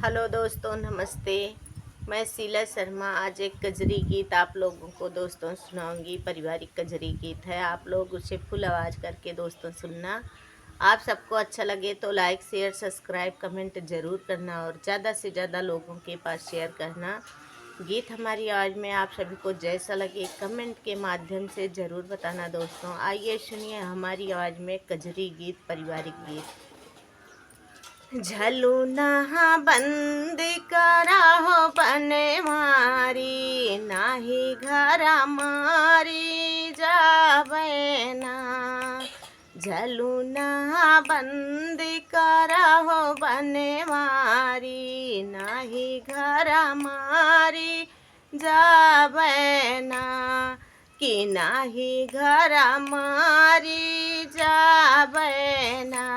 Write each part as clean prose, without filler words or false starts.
Hello दोस्तों, नमस्ते। मैं शीला शर्मा आज एक कजरी गीत आप लोगों को दोस्तों सुनाऊंगी। पारिवारिक कजरी गीत है, आप लोग उसे फुल आवाज़ करके दोस्तों सुनना। आप सबको अच्छा लगे तो लाइक शेयर सब्सक्राइब कमेंट ज़रूर करना और ज़्यादा से ज़्यादा लोगों के पास शेयर करना। गीत हमारी आवाज़ में आप सभी को जैसा लगे कमेंट के माध्यम से ज़रूर बताना दोस्तों। आइए सुनिए हमारी आवाज़ में कजरी गीत, पारिवारिक गीत। झलुना बंद करा हो बनवारी, नाही घरा मारी जावे ना। झलुना बंद करा हो बनवारी, नाही घरा मारी जावे ना। कि नाही घरा मारी जावे ना,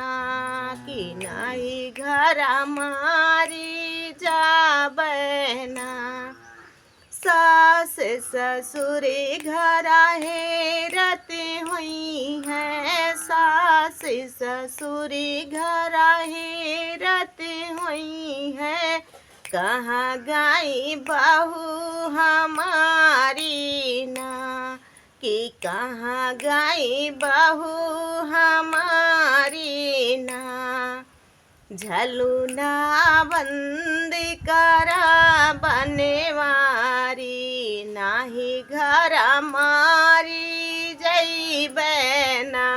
कि नाही घरा मारी जावे ना। सास ससुर घरा हेरते हुई है, सास ससुर घरा हेरते हुई है। कहाँ गई बहू हमारी ना, कि कहाँ गई बहू हमारी ना। झलुना बंद करा बनवारी, नाही घरा मारी जइबे ना।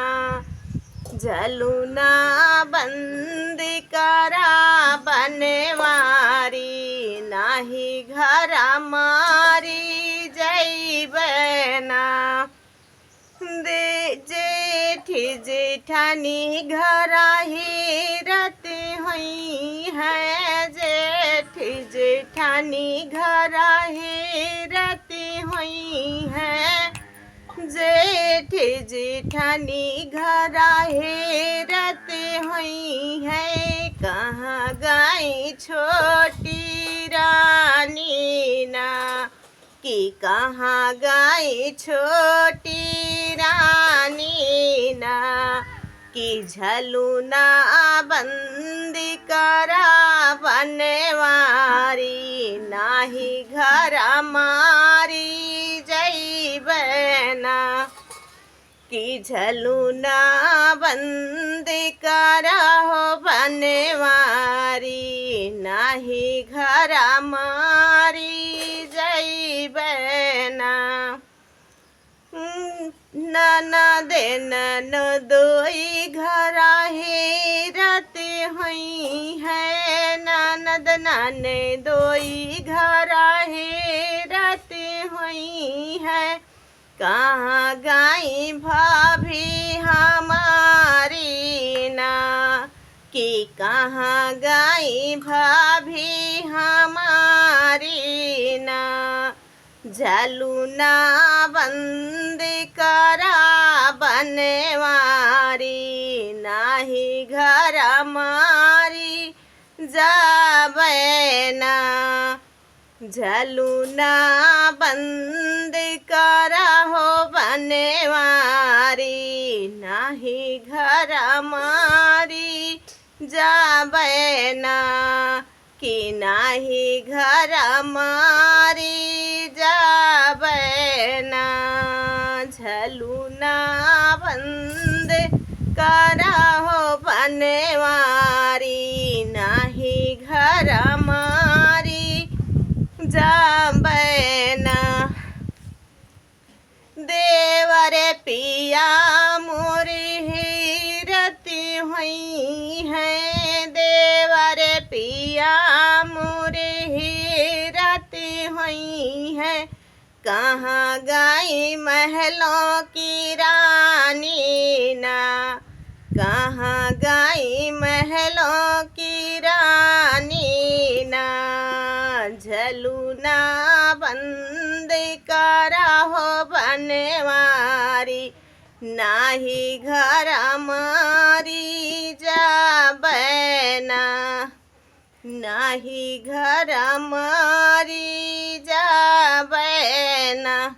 झलुना बंद करा बनवारी, नाही घरा मारी जइबे ना। दे जेठ जेठानी घरा हेरते हुई है, जेठ जेठानी घरा हेरते हुई है। जेठ जेठानी घरा हेरते हुई है। कहाँ गई छोटी रानी ना, कि कहाँ गई छोटी रानी ना। कि झलुना बंद करा बनवारी, नाही घरा मारी जइबे ना। कि झलुना बंद करा हो बनवारी, नाही घरा मारी जइबे ना। ननद ननदोई घरा हेरते हुई है, ननद ननदोई घरा हेरते हुई है। कहाँ गई भाभी हमारी ना, कि कहाँ गई भाभी हमारी ना। झलुना बंद करा बनवारी, नाही घरा मारी जावे ना। झलुना बंद करा हो बनवारी, नाही घरा मारी जावे ना। कि नाही घरा मारी जावे ना। झलुना बंद करा हो बनवारी, नाही घरा मारी जावे ना। देवर पिया मोरी हेरती हुई है, देवर पिया मोरे हेरती हुई है। कहाँ गई महलों की रानी ना, कहाँ गई महलों की रानी ना। झलुना बंद करा हो बनवारी, नाही घरा मारी जावे ना। नाही घरा मारी जावे ना।